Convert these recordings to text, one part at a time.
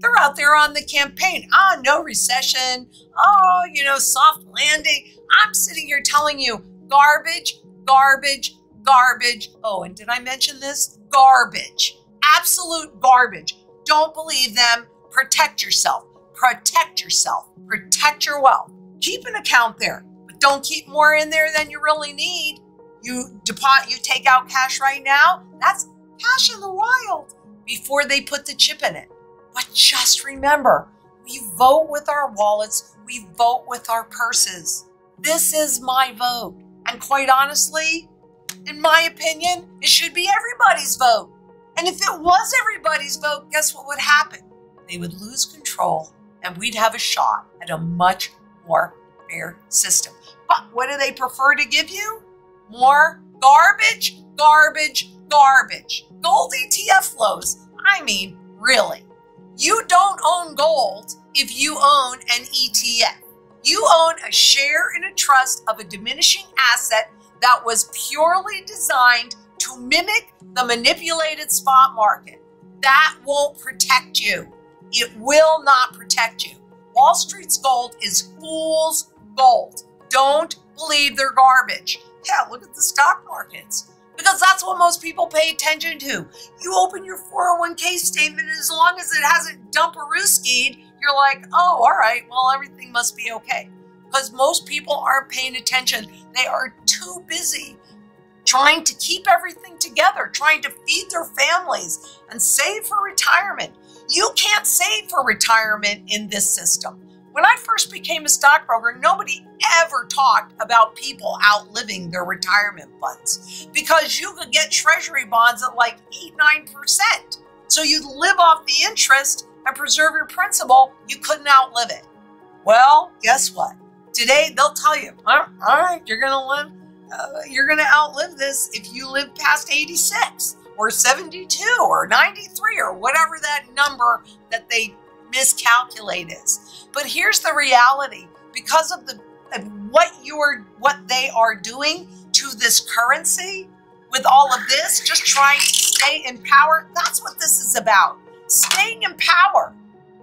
They're out there on the campaign. Ah, no recession. Oh, soft landing. I'm sitting here telling you garbage, garbage, garbage. Oh, and did I mention this? Garbage. Absolute garbage. Don't believe them. Protect yourself. Protect yourself. Protect your wealth. Keep an account there, but don't keep more in there than you really need. You take out cash right now. That's cash in the wild before they put the chip in it. But just remember, we vote with our wallets. We vote with our purses. This is my vote. And quite honestly, in my opinion, it should be everybody's vote. And if it was everybody's vote, guess what would happen? They would lose control and we'd have a shot at a much more fair system. But what do they prefer to give you? More garbage, garbage, garbage. Gold ETF flows. I mean, really. You don't own gold if you own an ETF. You own a share in a trust of a diminishing asset that was purely designed to mimic the manipulated spot market. That won't protect you. It will not protect you. Wall Street's gold is fool's gold. Don't believe they're garbage. Yeah, look at the stock markets. Because that's what most people pay attention to. You open your 401k statement, and as long as it hasn't dumparooskied, you're like, oh, all right, well, everything must be okay. Because most people aren't paying attention. They are too busy trying to keep everything together, trying to feed their families and save for retirement. You can't save for retirement in this system. When I first became a stockbroker, nobody ever talked about people outliving their retirement funds because you could get treasury bonds at like 8-9%. So you'd live off the interest and preserve your principal. You couldn't outlive it. Well, guess what? Today, they'll tell you, all right, you're going to outlive this if you live past 86 or 72 or 93 or whatever that number that they miscalculate is. But here's the reality. Because of what they are doing to this currency, with all of this, just trying to stay in power, that's what this is about. Staying in power.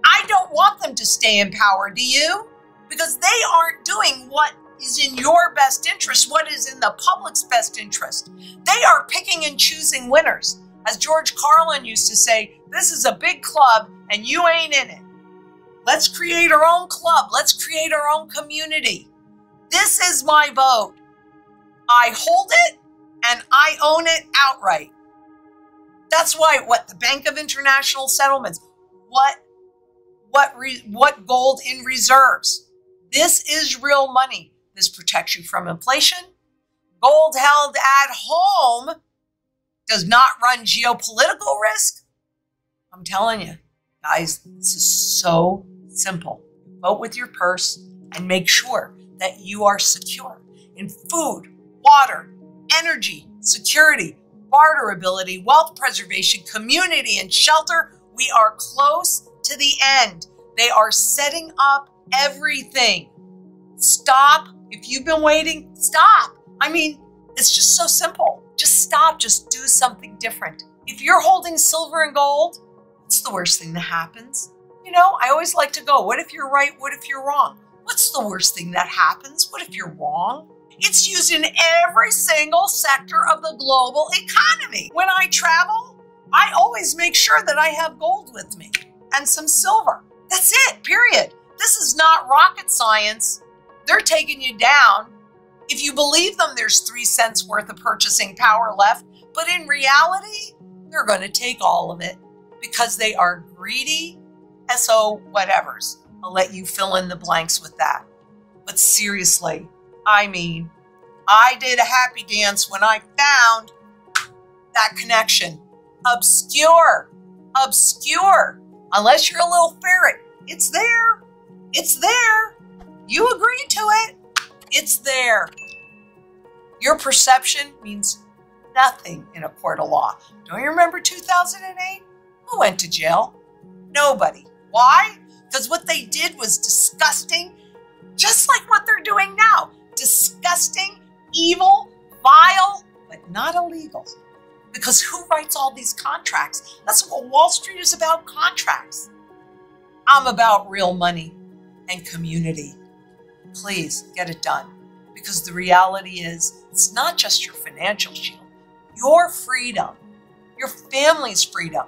I don't want them to stay in power, do you? Because they aren't doing what is in your best interest, what is in the public's best interest. They are picking and choosing winners. As George Carlin used to say, this is a big club and you ain't in it. Let's create our own club. Let's create our own community. This is my vote. I hold it and I own it outright. That's why the Bank of International Settlements, what gold in reserves. This is real money. This protects you from inflation. Gold held at home does not run geopolitical risk. I'm telling you, guys, this is so simple. Vote with your purse and make sure that you are secure in food, water, energy, security, barterability, wealth preservation, community, and shelter. We are close to the end. They are setting up everything. Stop. If you've been waiting, stop. I mean, it's just so simple. Just stop. Just do something different. If you're holding silver and gold, what's the worst thing that happens? I always like to go, what if you're right? What if you're wrong? What's the worst thing that happens? What if you're wrong? It's used in every single sector of the global economy. When I travel, I always make sure that I have gold with me and some silver. That's it, period. This is not rocket science. They're taking you down. If you believe them, there's 3 cents worth of purchasing power left. But in reality, they're going to take all of it because they are greedy SO whatevers. I'll let you fill in the blanks with that. But seriously, I mean, I did a happy dance when I found that connection. Obscure. Unless you're a little ferret. It's there. It's there. You agreed to it. It's there. Your perception means nothing in a court of law. Don't you remember 2008? Who went to jail? Nobody. Why? Because what they did was disgusting, just like what they're doing now. Disgusting, evil, vile, but not illegal. Because who writes all these contracts? That's what Wall Street is about, contracts. I'm about real money and community. Please get it done. Because the reality is, it's not just your financial shield, your freedom, your family's freedom.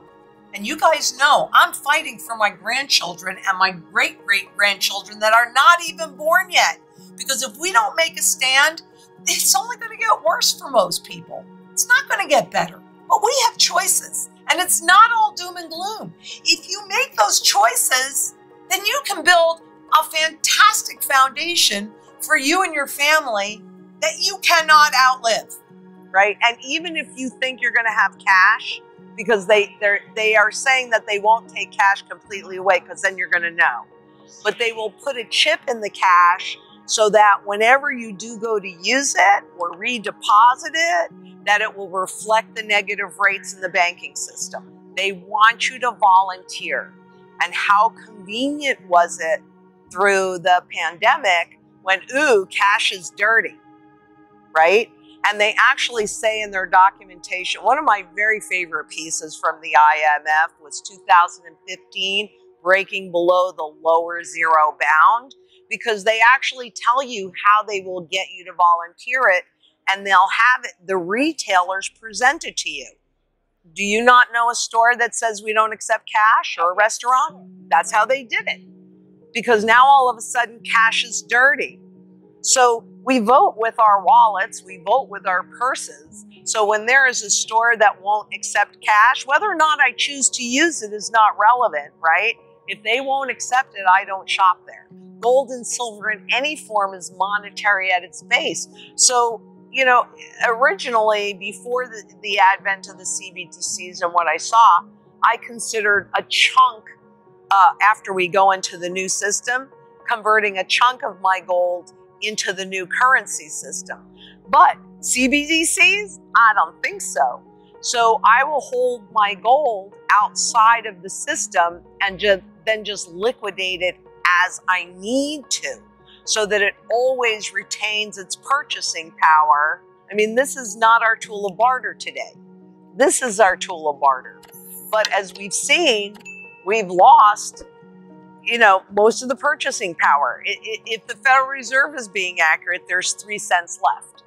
And you guys know I'm fighting for my grandchildren and my great-great-grandchildren that are not even born yet. Because if we don't make a stand, it's only going to get worse for most people. It's not going to get better. But we have choices, and it's not all doom and gloom. If you make those choices, then you can build a fantastic foundation for you and your family that you cannot outlive. Right? And even if you think you're going to have cash, because they are saying that they won't take cash completely away, because then you're going to know. But they will put a chip in the cash so that whenever you do go to use it or redeposit it, that it will reflect the negative rates in the banking system. They want you to volunteer. And how convenient was it through the pandemic when, ooh, cash is dirty, right? And they actually say in their documentation, one of my very favorite pieces from the IMF was 2015, breaking below the lower zero bound, because they actually tell you how they will get you to volunteer it, and they'll have it, the retailers present it to you. Do you not know a store that says we don't accept cash, or a restaurant? That's how they did it. Because now all of a sudden cash is dirty. So we vote with our wallets, we vote with our purses. So when there is a store that won't accept cash, whether or not I choose to use it is not relevant, right? If they won't accept it, I don't shop there. Gold and silver in any form is monetary at its base. So, you know, originally, before the advent of the CBDCs and what I saw, I considered a chunk, after we go into the new system, converting a chunk of my gold into the new currency system. But CBDCs, I don't think so. So I will hold my gold outside of the system and then just liquidate it as I need to, so that it always retains its purchasing power. I mean, this is not our tool of barter today. This is our tool of barter. But as we've seen, we've lost, you know, most of the purchasing power. If the Federal Reserve is being accurate, there's 3 cents left.